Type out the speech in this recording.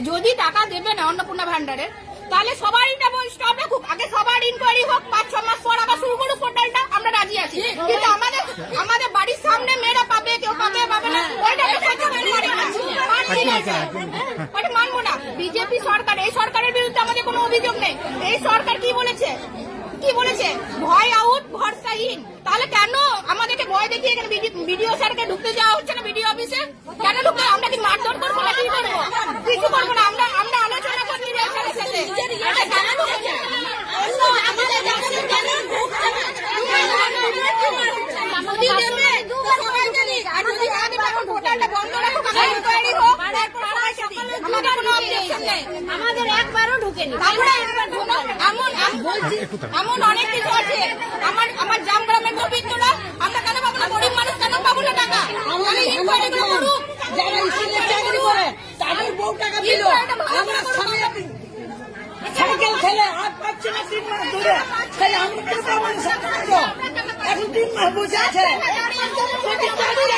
যদি টাকা দেবে না অন্নপূর্ণা ভান্ডারের, তাহলে সবারই স্টপ রাখুক, আগে সবার ইনকোয়ারি হোক, 5-6 মাস পর আবার শুরু করুক পোর্টালটা, আমরা রাজি আছি। কিন্তু আমাদের বাড়ির সামনে মেয়েরা পাবে, কেউ পাবে না, ওইটা মানবো না। বিজেপি সরকার, এই সরকারের বিরুদ্ধে আমাদের কোনো অভিযোগ নেই। এই সরকার কি বলেছে ভয় আউট ভরসাহীন। তাহলে কেন আমাদেরকে ভয় দেখিয়ে এখানে বিডিও স্যারকে ঢুকতে যাওয়া হচ্ছে না? বিডিও অফিসে কেন ঢুকতে? আমরা কি মারধর করবো না? কি করবো? কিছু করবো না। আমরা আলোচনা করছি স্যারের সাথে। আমাদের একবারও ঢুকেনি। এমন অনেক কিছু আছে। আমার জাম গ্রামের গোবিন্দরা, আমরা কেন পাবো না? গরিব মানুষ কেন পাবো না টাকা? যারা স্কুলে চাকরি করে তাদের বউ টাকা দিল, আমরা সাইকেল খেলে হাত পাচ্ছি না 3 মাস ধরে, তাই আমরা তো পাবো না। এখন 3 মাস বসে আছে। আমরা পাবো না।